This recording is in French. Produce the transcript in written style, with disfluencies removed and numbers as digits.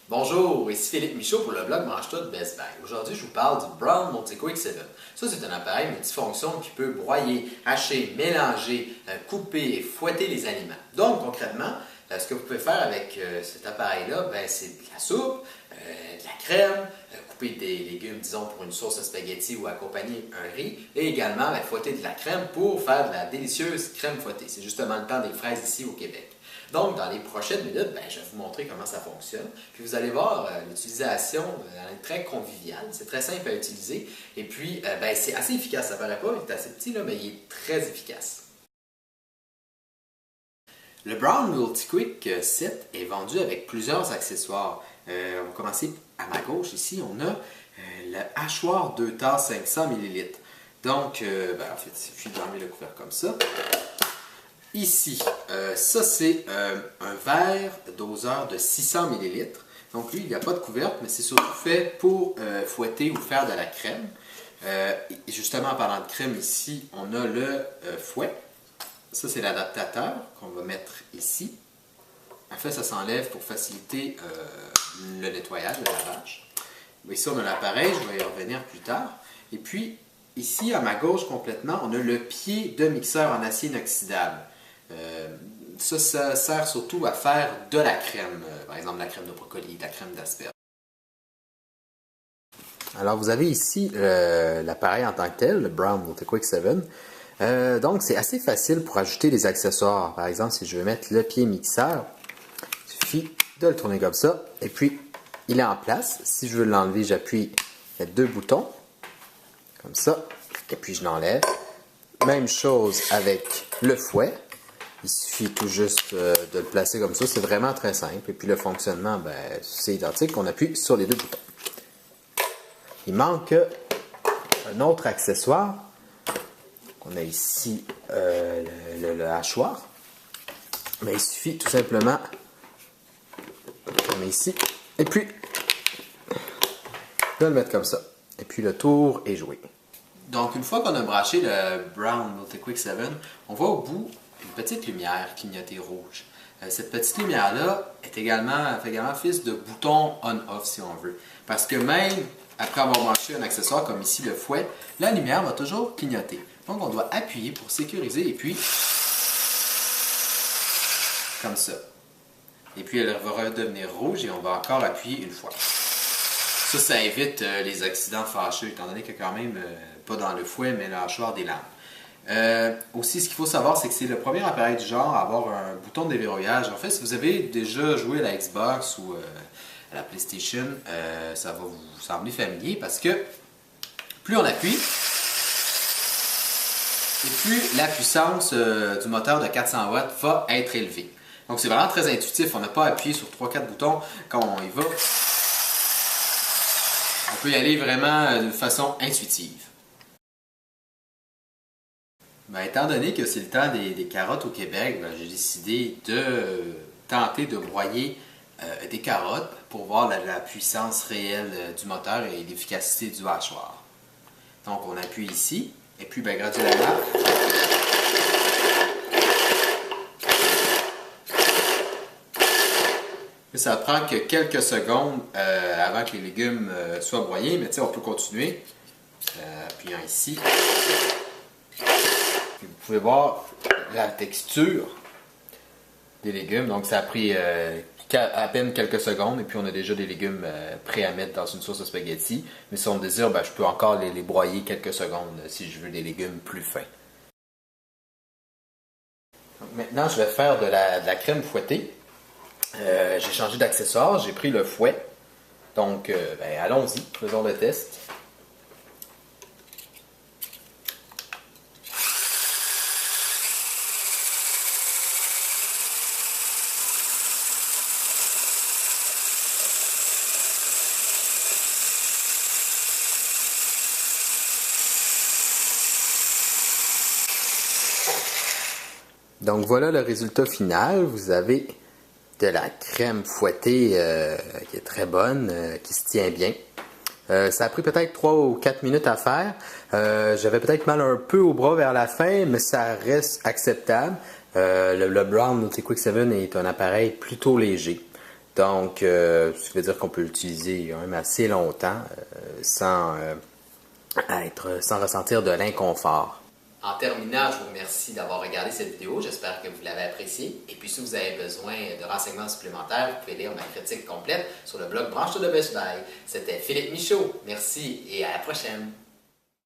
Bonjour, ici Philippe Michaud pour le blog Mange-toi de Best Buy. Aujourd'hui, je vous parle du Brown Multiquick 7. Ça, c'est un appareil multifonction qui peut broyer, hacher, mélanger, couper et fouetter les aliments. Donc, concrètement, ce que vous pouvez faire avec cet appareil-là, c'est de la soupe, de la crème, couper des légumes, disons, pour une sauce à spaghetti ou accompagner un riz, et également fouetter de la crème pour faire de la délicieuse crème fouettée. C'est justement le temps des fraises ici au Québec. Donc, dans les prochaines minutes, je vais vous montrer comment ça fonctionne. Puis vous allez voir, l'utilisation est très conviviale, c'est très simple à utiliser. Et puis, c'est assez efficace, ça paraît pas, il est assez petit, là, mais il est très efficace. Le Brown Multiquick 7 est vendu avec plusieurs accessoires. On va commencer à ma gauche. Ici, on a le hachoir 2 tasses 500 ml. Donc, en fait, il suffit d'enlever le couvercle comme ça. Ici, ça c'est un verre doseur de 600 ml. Donc lui, il n'y a pas de couvercle, mais c'est surtout fait pour fouetter ou faire de la crème. Et justement, en parlant de crème, ici, on a le fouet. Ça, c'est l'adaptateur qu'on va mettre ici. En fait, ça s'enlève pour faciliter le nettoyage, le lavage. Ici, on a l'appareil, je vais y revenir plus tard. Et puis, ici, à ma gauche complètement, on a le pied de mixeur en acier inoxydable. Ça sert surtout à faire de la crème, par exemple la crème de brocoli, la crème d'asperges. Alors vous avez ici l'appareil en tant que tel, le Brown Multiquick 7. Donc c'est assez facile pour ajouter des accessoires. Par exemple, si je veux mettre le pied mixeur, il suffit de le tourner comme ça. Et puis il est en place. Si je veux l'enlever, j'appuie les deux boutons, comme ça. Et puis je l'enlève. Même chose avec le fouet. Il suffit tout juste de le placer comme ça. C'est vraiment très simple. Et puis le fonctionnement, c'est identique. On appuie sur les deux boutons. Il manque un autre accessoire. On a ici le hachoir. Mais il suffit tout simplement de le fermer ici. Et puis de le mettre comme ça. Et puis le tour est joué. Donc une fois qu'on a branché le Brown Multiquick 7, on voit au bout une petite lumière clignotée rouge. Cette petite lumière-là fait également office de bouton on-off si on veut. Parce que même après avoir branché un accessoire comme ici le fouet, la lumière va toujours clignoter. Donc on doit appuyer pour sécuriser et puis comme ça. Et puis elle va redevenir rouge et on va encore appuyer une fois. Ça évite les accidents fâcheux étant donné que quand même, pas dans le fouet mais le hachoir des lames. Aussi, ce qu'il faut savoir, c'est que c'est le premier appareil du genre à avoir un bouton de déverrouillage. En fait, si vous avez déjà joué à la Xbox ou à la PlayStation, ça va vous sembler familier parce que plus on appuie, et plus la puissance du moteur de 400 watts va être élevée. Donc, c'est vraiment très intuitif. On n'a pas à appuyer sur 3-4 boutons quand on y va. On peut y aller vraiment de façon intuitive. Étant donné que c'est le temps des carottes au Québec, j'ai décidé de tenter de broyer des carottes pour voir la puissance réelle du moteur et l'efficacité du hachoir. Donc on appuie ici, et puis graduellement, ça prend que quelques secondes avant que les légumes soient broyés, mais on peut continuer. Appuyant ici. Vous pouvez voir la texture des légumes. Donc, ça a pris à peine quelques secondes et puis on a déjà des légumes prêts à mettre dans une sauce à spaghetti. Mais si on le désire, je peux encore les broyer quelques secondes si je veux des légumes plus fins. Donc, maintenant, je vais faire de la crème fouettée. J'ai changé d'accessoire, j'ai pris le fouet. Donc, allons-y, faisons le test. Donc voilà le résultat final. Vous avez de la crème fouettée qui est très bonne, qui se tient bien. Ça a pris peut-être 3 ou 4 minutes à faire. J'avais peut-être mal un peu au bras vers la fin, mais ça reste acceptable. Le Brown Multiquick 7 est un appareil plutôt léger. Donc, ça veut dire qu'on peut l'utiliser quand même assez longtemps sans ressentir de l'inconfort. En terminant, je vous remercie d'avoir regardé cette vidéo. J'espère que vous l'avez appréciée. Et puis, si vous avez besoin de renseignements supplémentaires, vous pouvez lire ma critique complète sur le blog Branche-toi de Best Buy. C'était Philippe Michaud. Merci et à la prochaine.